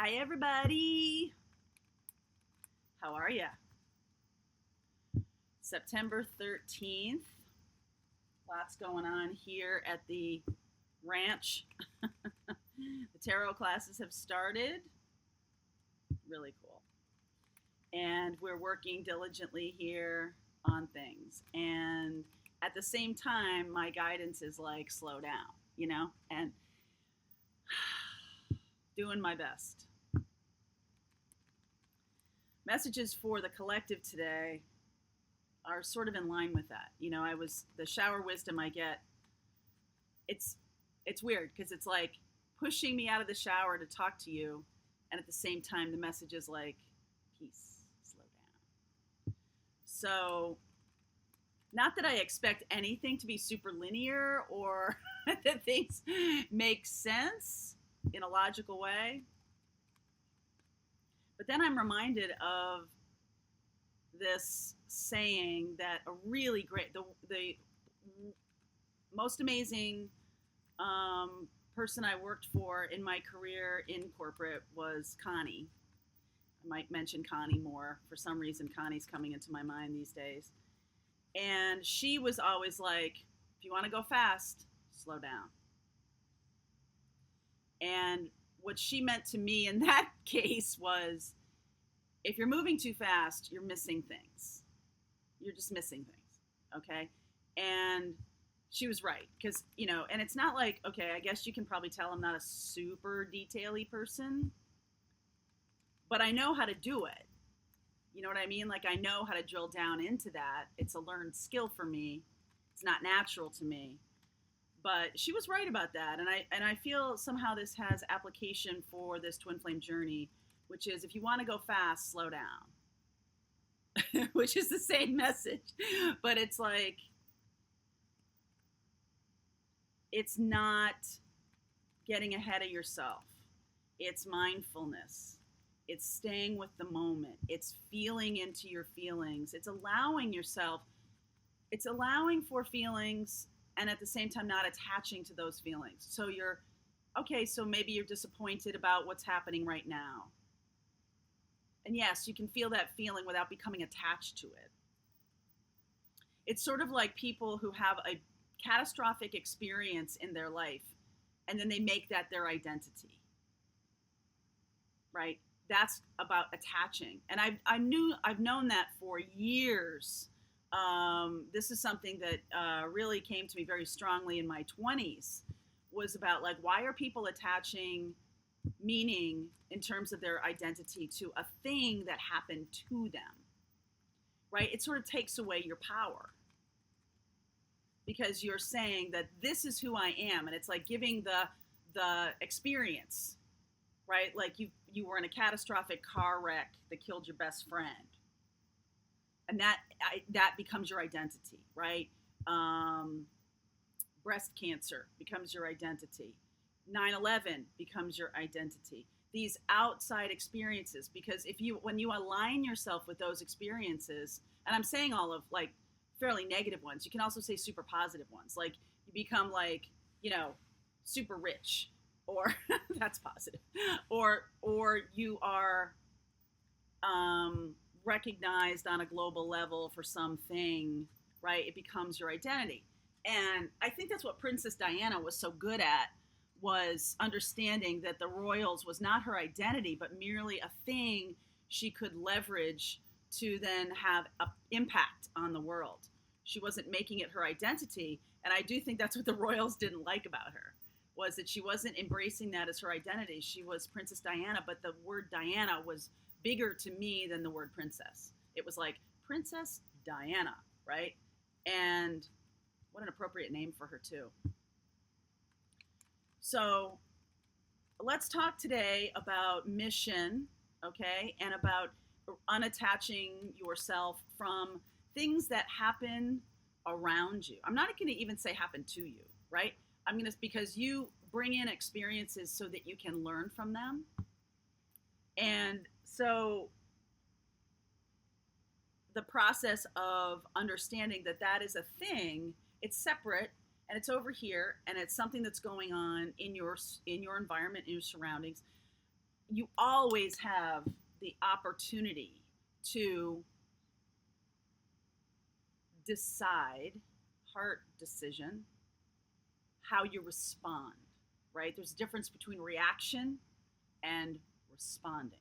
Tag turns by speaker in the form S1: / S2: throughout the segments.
S1: Hi, everybody. How are ya? September 13th. Lots going on here at the ranch. The tarot classes have started. Really cool. And we're working diligently here on things. And at the same time, my guidance is like, slow down, and doing my best. Messages for the collective today are sort of in line with that. The shower wisdom I get, it's weird because it's like pushing me out of the shower to talk to you, and at the same time the message is like, peace, slow down. So not that I expect anything to be super linear or that things make sense in a logical way. But then I'm reminded of this saying that a really great, the most amazing person I worked for in my career in corporate was Connie. I might mention Connie more. For some reason, Connie's coming into my mind these days. And she was always like, if you want to go fast, slow down. And what she meant to me in that case was, if you're moving too fast, you're missing things. You're just missing things, okay? And she was right, because, and it's not like, okay, I guess you can probably tell I'm not a super detail-y person, but I know how to do it. You know what I mean? Like, I know how to drill down into that. It's a learned skill for me. It's not natural to me. But she was right about that, and I feel somehow this has application for this twin flame journey, which is, if you want to go fast, slow down. Which is the same message, but it's like, it's not getting ahead of yourself. It's mindfulness. It's staying with the moment. It's feeling into your feelings. It's allowing yourself. It's allowing for feelings, and at the same time not attaching to those feelings. So so maybe you're disappointed about what's happening right now. And yes, you can feel that feeling without becoming attached to it. It's sort of like people who have a catastrophic experience in their life, and then they make that their identity, right? That's about attaching. And I've known that for years. This is something that really came to me very strongly in my 20s, was about, like, why are people attaching meaning in terms of their identity to a thing that happened to them, right? It sort of takes away your power, because you're saying that this is who I am, and it's like giving the experience, right? Like you were in a catastrophic car wreck that killed your best friend, and that becomes your identity, right? Breast cancer becomes your identity. 9/11 becomes your identity. These outside experiences, because when you align yourself with those experiences, and I'm saying all of, like, fairly negative ones, you can also say super positive ones, like you become, like, super rich, or that's positive, or you are recognized on a global level for something, right? It becomes your identity. And I think that's what Princess Diana was so good at, was understanding that the royals was not her identity, but merely a thing she could leverage to then have an impact on the world. She wasn't making it her identity. And I do think that's what the royals didn't like about her, was that she wasn't embracing that as her identity. She was Princess Diana, but the word Diana was bigger to me than the word princess. It was like, Princess Diana, right? And what an appropriate name for her, too. So let's talk today about mission, okay? And about unattaching yourself from things that happen around you. I'm not going to even say happen to you, right? Because you bring in experiences so that you can learn from them. And so the process of understanding that is a thing, it's separate, and it's over here, and it's something that's going on in your environment, in your surroundings. you always have the opportunity to decide, heart decision, how you respond, right? There's a difference between reaction and responding.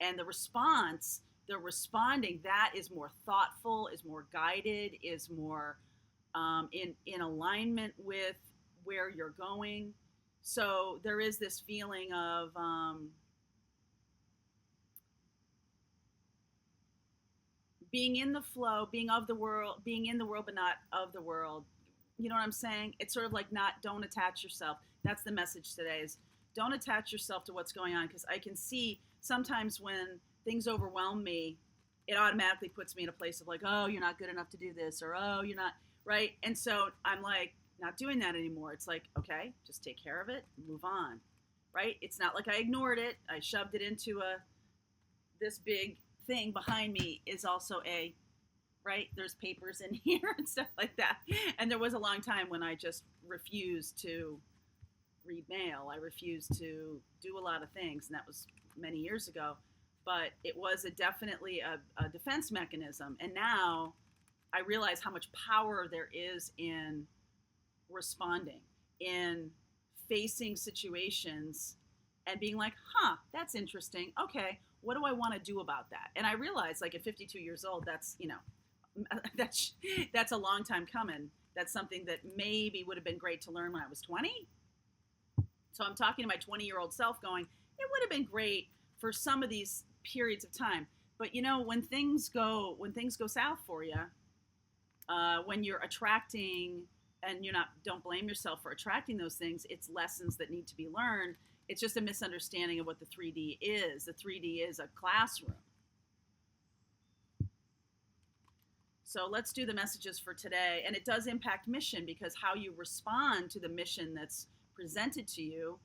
S1: And the responding, that is more thoughtful, is more guided, is more in alignment with where you're going. So there is this feeling of being in the flow, being of the world, being in the world but not of the world. You know what I'm saying? It's sort of like don't attach yourself. That's the message today is don't attach yourself to what's going on, because I can see sometimes when things overwhelm me, it automatically puts me in a place of like, oh, you're not good enough to do this, or oh, you're not right. And so I'm like not doing that anymore. It's like, okay, just take care of it, move on. Right? It's not like I ignored it. I shoved it into this big thing behind me is also right, there's papers in here and stuff like that. And there was a long time when I just refused to read mail. I refused to do a lot of things, and that was many years ago. But it was definitely a defense mechanism. And now I realize how much power there is in responding, in facing situations and being like, that's interesting. Okay, what do I want to do about that? And I realized, like, at 52 years old, that's, that's a long time coming. That's something that maybe would have been great to learn when I was 20. So I'm talking to my 20-year-old self going, it would have been great for some of these periods of time. But when things go south for you, when you're attracting, and don't blame yourself for attracting those things, it's lessons that need to be learned. It's just a misunderstanding of what the 3D is. The 3D is a classroom. So let's do the messages for today. And it does impact mission, because how you respond to the mission that's presented to you.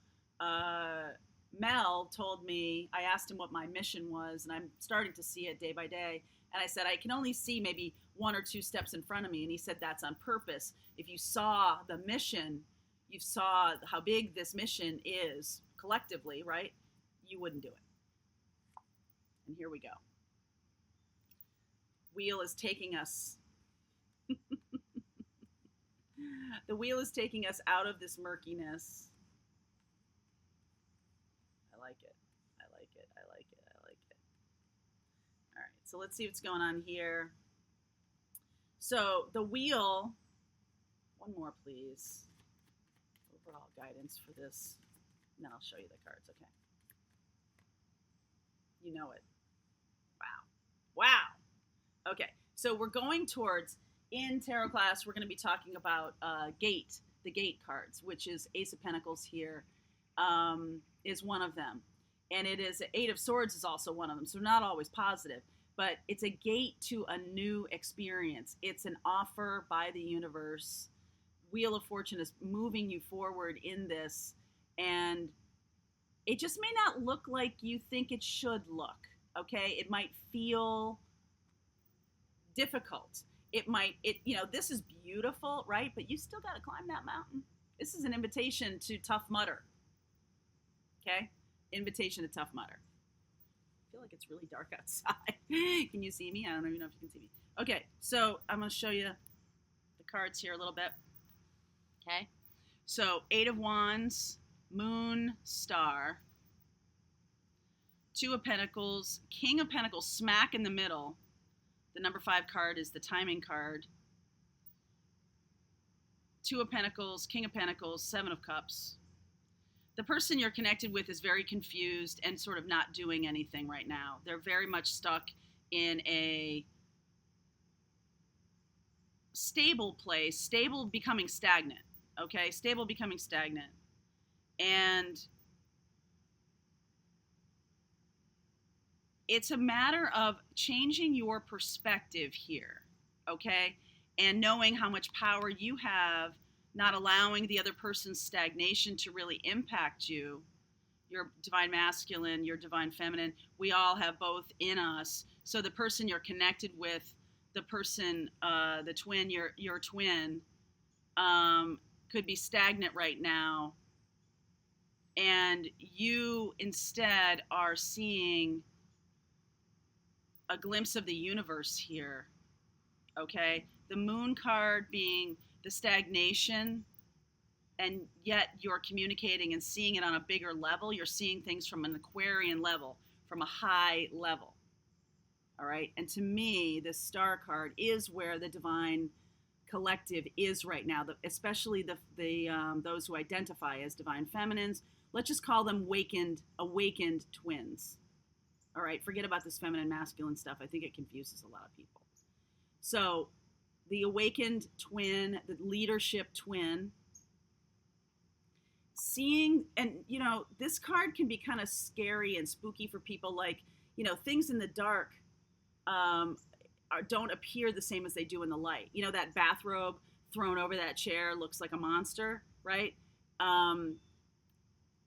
S1: Mel told me, I asked him what my mission was, and I'm starting to see it day by day. And I said, I can only see maybe 1 or 2 steps in front of me. And he said, that's on purpose. If you saw the mission, you saw how big this mission is collectively, right? You wouldn't do it. And here we go. Wheel is taking us. The wheel is taking us out of this murkiness. I like it. I like it. I like it. I like it. All right, so let's see what's going on here. So the wheel, one more please. Overall guidance for this. And then I'll show you the cards, okay? You know it. Wow. Wow. Okay, so we're going towards, in tarot class, we're going to be talking about the gate cards, which is Ace of Pentacles here, is one of them. And it is, 8 of Swords is also one of them, so not always positive. But it's a gate to a new experience. It's an offer by the universe. Wheel of Fortune is moving you forward in this. And it just may not look like you think it should look, okay? It might feel difficult. This is beautiful, right? But you still got to climb that mountain. This is an invitation to Tough Mudder, okay? Invitation to Tough Mudder. I feel like it's really dark outside. Can you see me? I don't even know if you can see me. Okay, so I'm going to show you the cards here a little bit. Okay, so 8 of Wands, Moon, Star, 2 of Pentacles, King of Pentacles smack in the middle. The number 5 card is the timing card. 2 of Pentacles, King of Pentacles, 7 of Cups. The person you're connected with is very confused and sort of not doing anything right now. They're very much stuck in a stable place, stable becoming stagnant, okay? Stable becoming stagnant. And it's a matter of changing your perspective here, okay? And knowing how much power you have, not allowing the other person's stagnation to really impact you. Your divine masculine, your divine feminine, we all have both in us. So the person you're connected with, the person, the twin, your twin, could be stagnant right now And you instead are seeing a glimpse of the universe here. Okay, the moon card being the stagnation, and yet you're communicating and seeing it on a bigger level. You're seeing things from an Aquarian level, from a high level. All right, and to me, this star card is where the divine collective is right now, especially the those who identify as divine feminines. Let's just call them awakened twins. All right, forget about this feminine masculine stuff. I think it confuses a lot of people. So, the awakened twin, the leadership twin, seeing, and this card can be kind of scary and spooky for people. Like, things in the dark don't appear the same as they do in the light. That bathrobe thrown over that chair looks like a monster, right?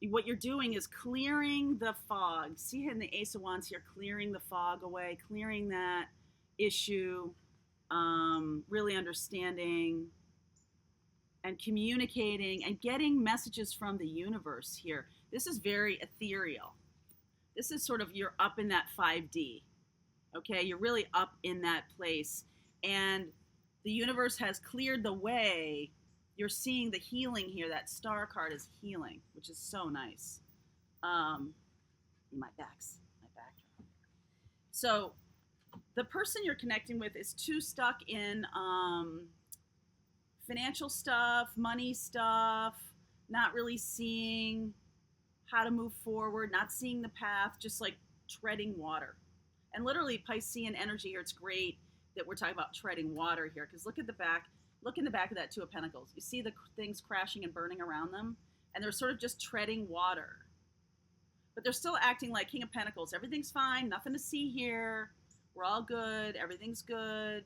S1: What you're doing is clearing the fog. See in the Ace of Wands here, clearing the fog away, clearing that issue, really understanding and communicating and getting messages from the universe here. This is very ethereal. This is sort of, you're up in that 5D. Okay, you're really up in that place. And the universe has cleared the way. You're seeing the healing here. That star card is healing, which is so nice. My back. So the person you're connecting with is too stuck in financial stuff, money stuff, not really seeing how to move forward, not seeing the path, just like treading water. And literally Piscean energy here, it's great that we're talking about treading water here, because look at the back. Look in the back of that Two of Pentacles. You see the things crashing and burning around them, and they're sort of just treading water. But they're still acting like King of Pentacles. Everything's fine, nothing to see here. We're all good, everything's good.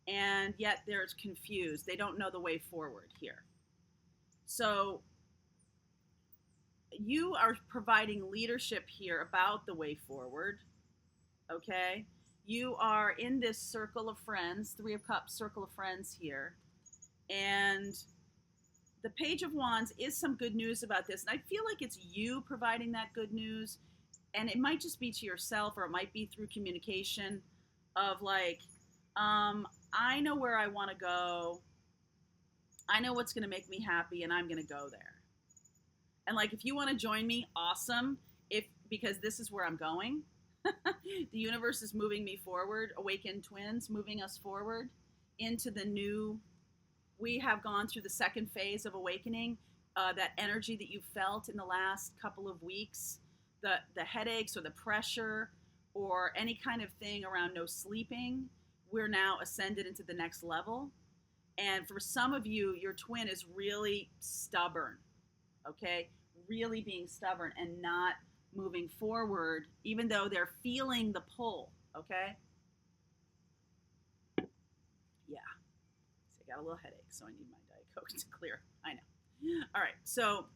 S1: And yet they're confused. They don't know the way forward here. So you are providing leadership here about the way forward, okay? You are in this circle of friends, Three of Cups, circle of friends here. And the Page of Wands is some good news about this. And I feel like it's you providing that good news. And it might just be to yourself, or it might be through communication of like, I know where I want to go. I know what's going to make me happy, and I'm going to go there. And like, if you want to join me, awesome. Because this is where I'm going. The universe is moving me forward. Awakened twins, moving us forward into the new. We have gone through the second phase of awakening. That energy that you felt in the last couple of weeks, the headaches or the pressure or any kind of thing around no sleeping, we're now ascended into the next level. And for some of you, your twin is really stubborn, okay? Really being stubborn and not moving forward, even though they're feeling the pull, okay? Yeah. So I got a little headache, so I need my Diet Coke to clear. I know. All right, so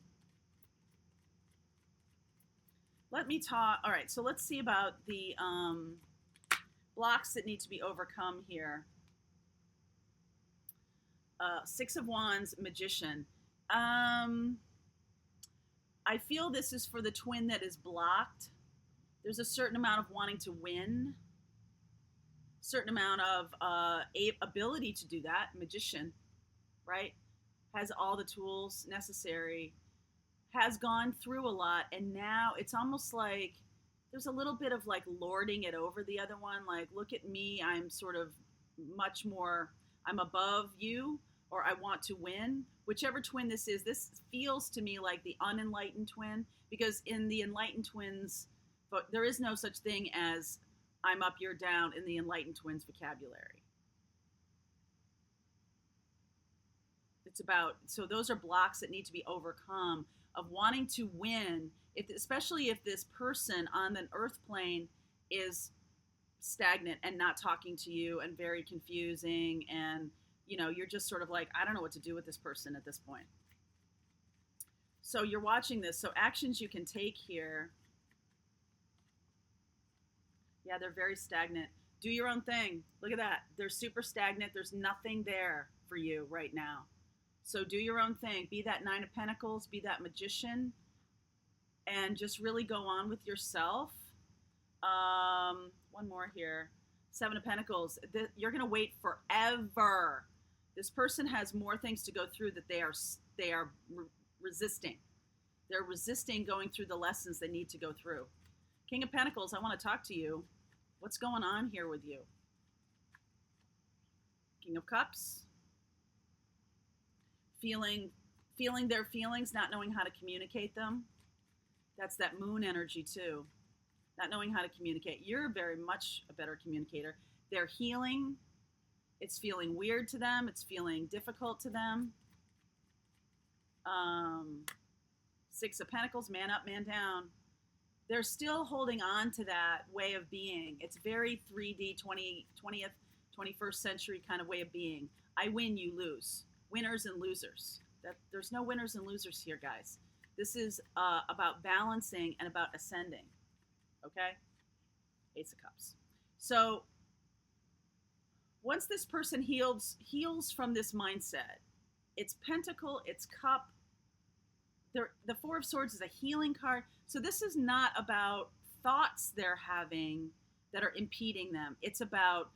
S1: let me talk. All right, so let's see about the blocks that need to be overcome here. Six of Wands, Magician. I feel this is for the twin that is blocked. There's a certain amount of wanting to win, certain amount of ability to do that. Magician, right? Has all the tools necessary, has gone through a lot, and now it's almost like there's a little bit of like lording it over the other one. Like, look at me, I'm sort of much more, I'm above you, or I want to win. Whichever twin this is, this feels to me like the unenlightened twin, because in the enlightened twins, but there is no such thing as I'm up, you're down in the enlightened twins vocabulary. It's about, so those are blocks that need to be overcome of wanting to win, especially if this person on the earth plane is stagnant and not talking to you and very confusing, and you're just sort of like, I don't know what to do with this person at this point. So you're watching this. So actions you can take here. Yeah, they're very stagnant. Do your own thing. Look at that. They're super stagnant. There's nothing there for you right now. So do your own thing. Be that Nine of Pentacles. Be that Magician. and just really go on with yourself. One more here. Seven of Pentacles. You're going to wait forever. This person has more things to go through that they are resisting. They're resisting going through the lessons they need to go through. King of Pentacles, I want to talk to you. What's going on here with you? King of Cups. Feeling their feelings, not knowing how to communicate them. That's that moon energy too. Not knowing how to communicate. You're very much a better communicator. They're healing. It's feeling weird to them. It's feeling difficult to them. Six of Pentacles, man up, man down. They're still holding on to that way of being. It's very 3D, 20th, 21st century kind of way of being. I win, you lose. Winners and losers. There's no winners and losers here, guys. This is about balancing and about ascending. Okay? Ace of Cups. So once this person heals from this mindset, it's Pentacle, it's Cup. The Four of Swords is a healing card. So this is not about thoughts they're having that are impeding them. It's about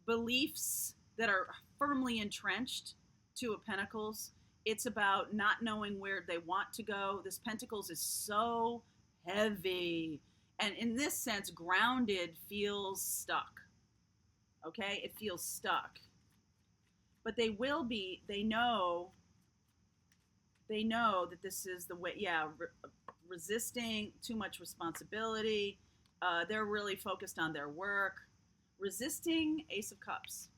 S1: beliefs that are firmly entrenched. Two of Pentacles. It's about not knowing where they want to go. This Pentacles is so heavy. And in this sense, grounded feels stuck. Okay? It feels stuck. But they will be, they know that this is the way, resisting too much responsibility. They're really focused on their work. Resisting, Ace of Cups.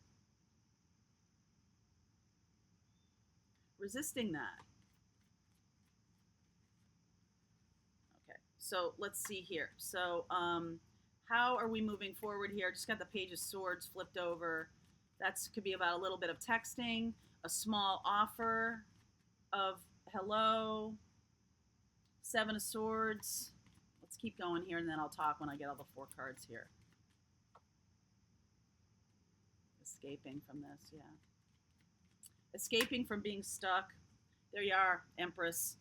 S1: Resisting that. Okay, so let's see here. So how are we moving forward here? Just got the Page of Swords flipped over. That could be about a little bit of texting, a small offer of hello, Seven of Swords. Let's keep going here, and then I'll talk when I get all the four cards here. Escaping from this, yeah. Escaping from being stuck. There you are, Empress.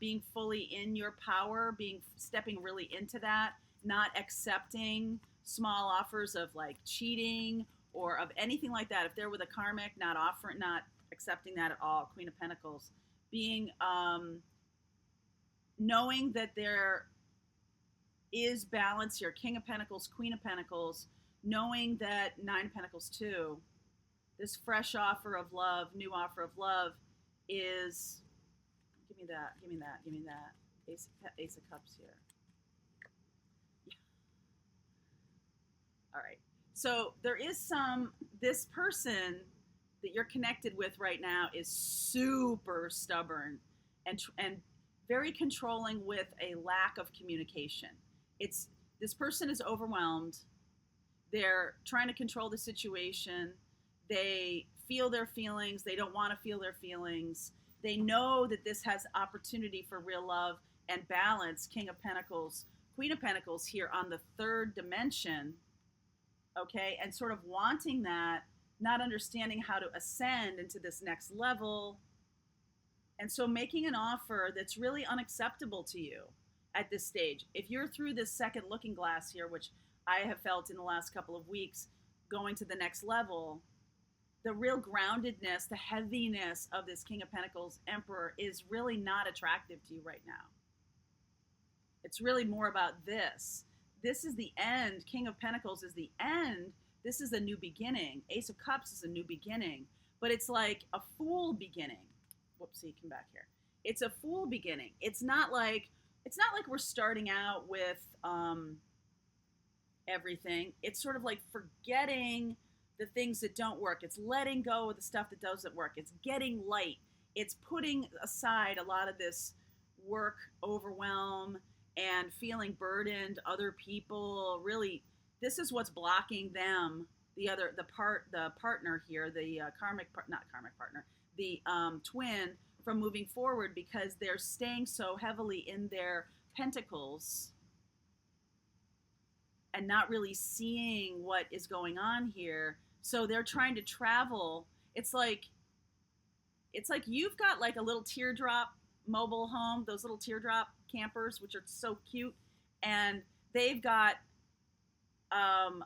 S1: Being fully in your power, stepping really into that, not accepting small offers of like cheating or of anything like that. If they're with a karmic, not accepting that at all. Queen of Pentacles. Being, knowing that there is balance here. King of Pentacles, Queen of Pentacles, knowing that Nine of Pentacles too. This fresh offer of love, new offer of love is, give me that. Ace of Cups here. Yeah. All right. So there is this person that you're connected with right now is super stubborn and very controlling with a lack of communication. This person is overwhelmed. They're trying to control the situation. They feel their feelings. They don't want to feel their feelings. They know that this has opportunity for real love and balance. King of Pentacles, Queen of Pentacles here on the third dimension. Okay, and sort of wanting that, not understanding how to ascend into this next level. And so making an offer that's really unacceptable to you at this stage. If you're through this second looking glass here, which I have felt in the last couple of weeks, going to the next level, the real groundedness, the heaviness of this King of Pentacles Emperor is really not attractive to you right now. It's really more about this. This is the end. King of Pentacles is the end. This is a new beginning. Ace of Cups is a new beginning, but it's like a full beginning. Whoopsie, come back here. It's a full beginning. It's not like we're starting out with everything. It's sort of like forgetting the things that don't work. It's letting go of the stuff that doesn't work. It's getting light. It's putting aside a lot of this work overwhelm and feeling burdened, other people. Really, this is what's blocking them, the partner here, the twin, from moving forward, because they're staying so heavily in their pentacles and not really seeing what is going on here. So they're trying to travel. It's like you've got like a little teardrop mobile home, those little teardrop campers, which are so cute. And they've got um,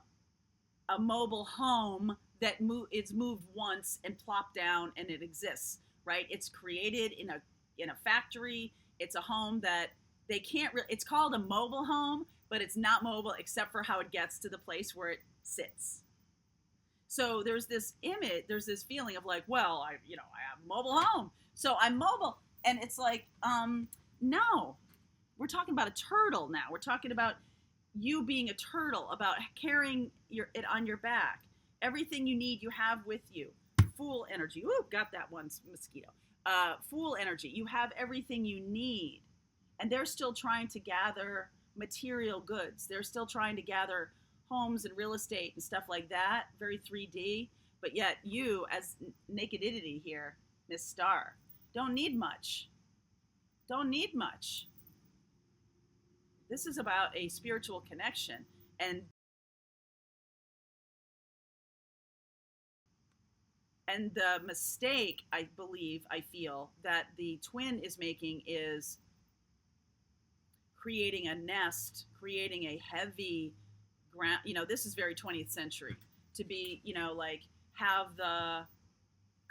S1: a mobile home that it's moved once and plopped down and it exists, right? It's created in a factory. It's a home that they can't really, it's called a mobile home, but it's not mobile except for how it gets to the place where it sits. So there's this image, there's this feeling of like, well, I have a mobile home, so I'm mobile. And it's like, no, we're talking about a turtle now. We're talking about you being a turtle, about carrying it on your back. Everything you need, you have with you. Fool energy. Ooh, got that one mosquito. Fool energy. You have everything you need. And they're still trying to gather material goods. They're still trying to gather homes and real estate and stuff like that. Very 3D. But yet you, as nakedity here, Miss Star, don't need much. Don't need much. This is about a spiritual connection. And the mistake, I feel, that the twin is making is creating a nest, creating a heavy ground. This is very 20th century to be, like have the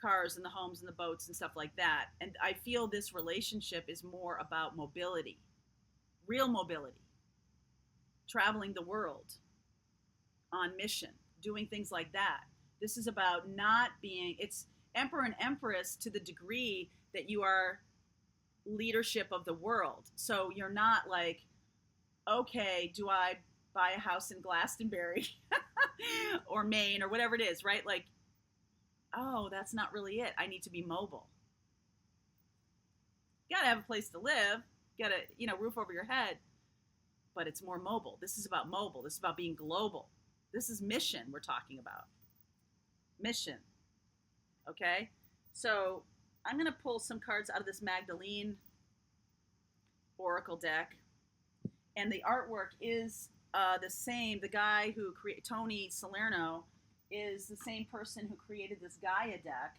S1: cars and the homes and the boats and stuff like that. And I feel this relationship is more about mobility, real mobility, traveling the world on mission, doing things like that. This is about not being, it's emperor and empress to the degree that you are leadership of the world. So you're not like, okay, do I buy a house in Glastonbury or Maine or whatever it is, right? Like, oh, that's not really it. I need to be mobile. You gotta have a place to live, gotta, roof over your head, but it's more mobile. This is about mobile. This is about being global. This is mission we're talking about. Mission. Okay? So I'm going to pull some cards out of this Magdalene Oracle deck. And the artwork is the same. The guy who created, Tony Salerno, is the same person who created this Gaia deck,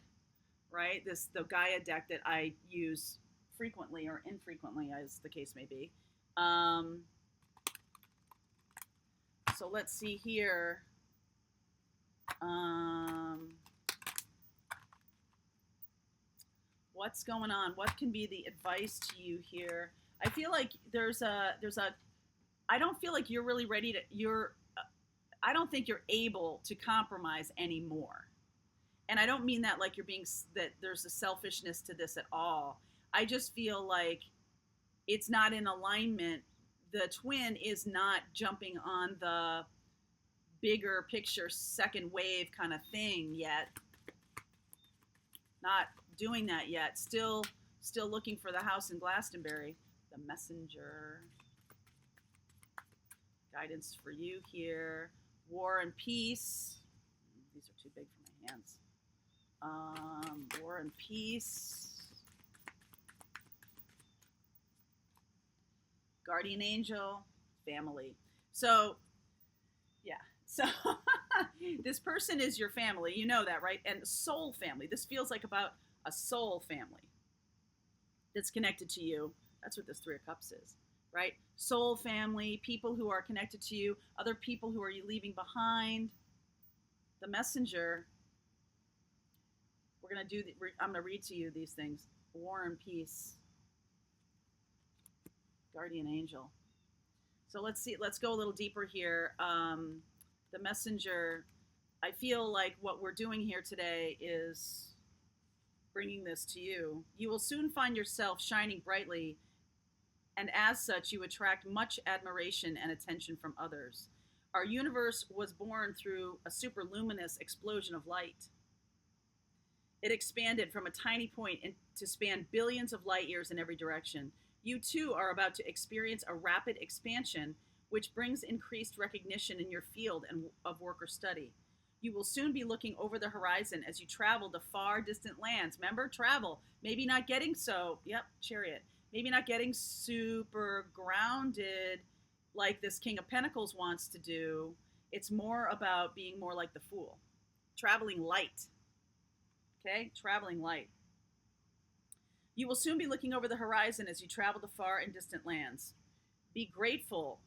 S1: right? The Gaia deck that I use frequently or infrequently, as the case may be. So let's see here. What's going on? What can be the advice to you here? I feel like I don't feel like you're really ready to, I don't think you're able to compromise anymore. And I don't mean that like that there's a selfishness to this at all. I just feel like it's not in alignment. The twin is not jumping on the bigger picture second wave kind of thing yet. Not doing that yet. Still looking for the house in Glastonbury. The messenger. Guidance for you here. War and peace. These are too big for my hands. War and peace. Guardian angel. Family. So, yeah. So, this person is your family. You know that, right? And soul family. This feels like about a soul family that's connected to you. That's what this Three of Cups is, right? Soul family, people who are connected to you, other people who are you leaving behind. The messenger. I'm going to read to you these things. War and peace. Guardian angel. So let's see. Let's go a little deeper here. The messenger. I feel like what we're doing here today is bringing this to you. You will soon find yourself shining brightly, and as such, you attract much admiration and attention from others. Our universe was born through a superluminous explosion of light. It expanded from a tiny point to span billions of light years in every direction. You too are about to experience a rapid expansion, which brings increased recognition in your field of work or study. You will soon be looking over the horizon as you travel to far distant lands. Remember, travel. Maybe not getting Chariot. Maybe not getting super grounded like this King of Pentacles wants to do. It's more about being more like the Fool. Traveling light. Okay? Traveling light. You will soon be looking over the horizon as you travel to far and distant lands. Be grateful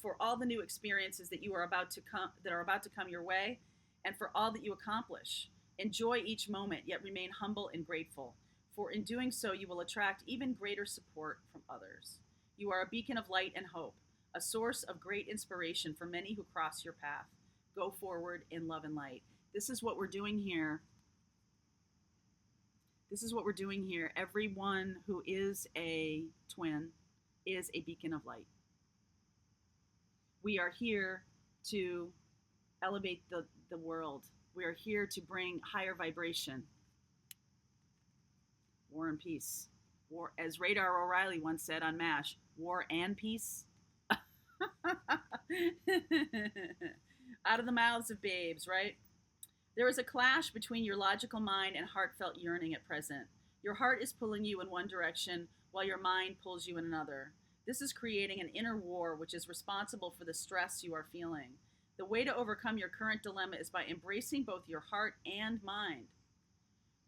S1: for all the new experiences that are about to come your way, and for all that you accomplish. Enjoy each moment, yet remain humble and grateful. For in doing so, you will attract even greater support from others. You are a beacon of light and hope, a source of great inspiration for many who cross your path. Go forward in love and light. This is what we're doing here. This is what we're doing here. Everyone who is a twin is a beacon of light. We are here to elevate the world. We are here to bring higher vibration. War and peace. War, as Radar O'Reilly once said on MASH, war and peace. Out of the mouths of babes, right? There is a clash between your logical mind and heartfelt yearning at present. Your heart is pulling you in one direction while your mind pulls you in another. This is creating an inner war which is responsible for the stress you are feeling. The way to overcome your current dilemma is by embracing both your heart and mind.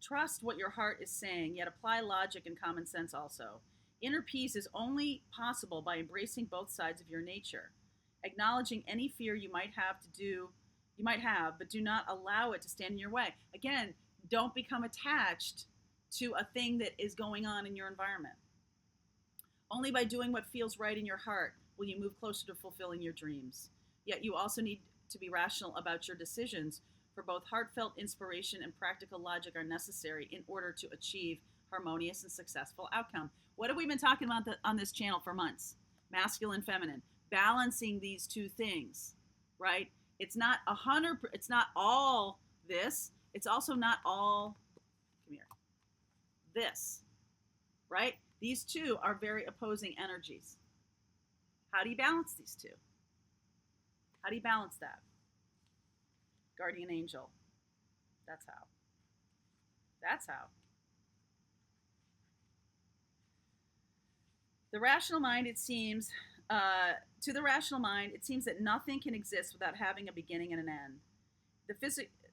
S1: Trust what your heart is saying, yet apply logic and common sense also. Inner peace is only possible by embracing both sides of your nature, acknowledging any fear you might have, but do not allow it to stand in your way. Again, don't become attached to a thing that is going on in your environment. Only by doing what feels right in your heart will you move closer to fulfilling your dreams. Yet you also need to be rational about your decisions, for both heartfelt inspiration and practical logic are necessary in order to achieve harmonious and successful outcome. What have we been talking about on this channel for months? Masculine, feminine, balancing these two things, right? It's not it's not all this. It's also not all, come here, this, right? These two are very opposing energies. How do you balance these two? How do you balance that? Guardian angel. That's how. That's how. The rational mind, it seems, to the rational mind, it seems that nothing can exist without having a beginning and an end.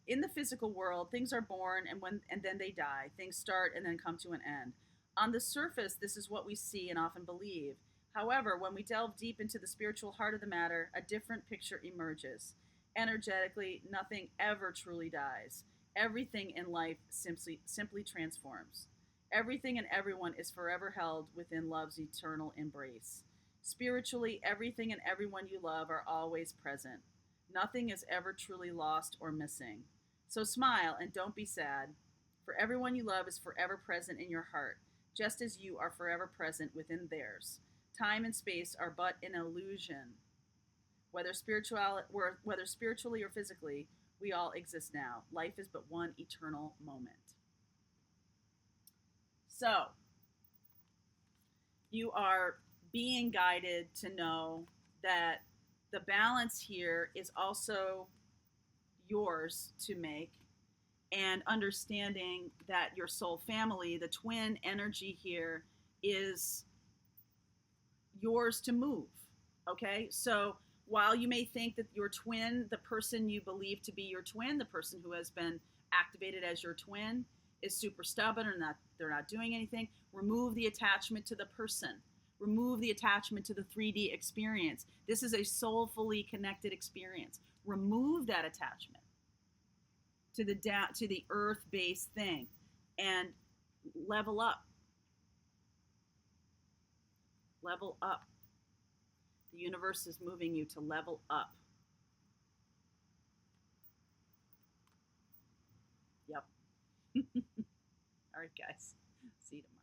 S1: In the physical world, things are born and then they die. Things start and then come to an end. On the surface, this is what we see and often believe. However, when we delve deep into the spiritual heart of the matter, a different picture emerges. Energetically, nothing ever truly dies. Everything in life simply transforms. Everything and everyone is forever held within love's eternal embrace. Spiritually, everything and everyone you love are always present. Nothing is ever truly lost or missing. So smile and don't be sad, for everyone you love is forever present in your heart, just as you are forever present within theirs. Time and space are but an illusion. Whether spiritually or physically, we all exist now. Life is but one eternal moment. So, you are being guided to know that the balance here is also yours to make, and understanding that your soul family, the twin energy here, is yours to move. Okay? So, while you may think that your twin, the person you believe to be your twin, the person who has been activated as your twin, is super stubborn or they're not doing anything, remove the attachment to the person. Remove the attachment to the 3D experience. This is a soulfully connected experience. Remove that attachment to the earth-based thing and level up. Level up. The universe is moving you to level up. Yep. All right, guys. See you tomorrow.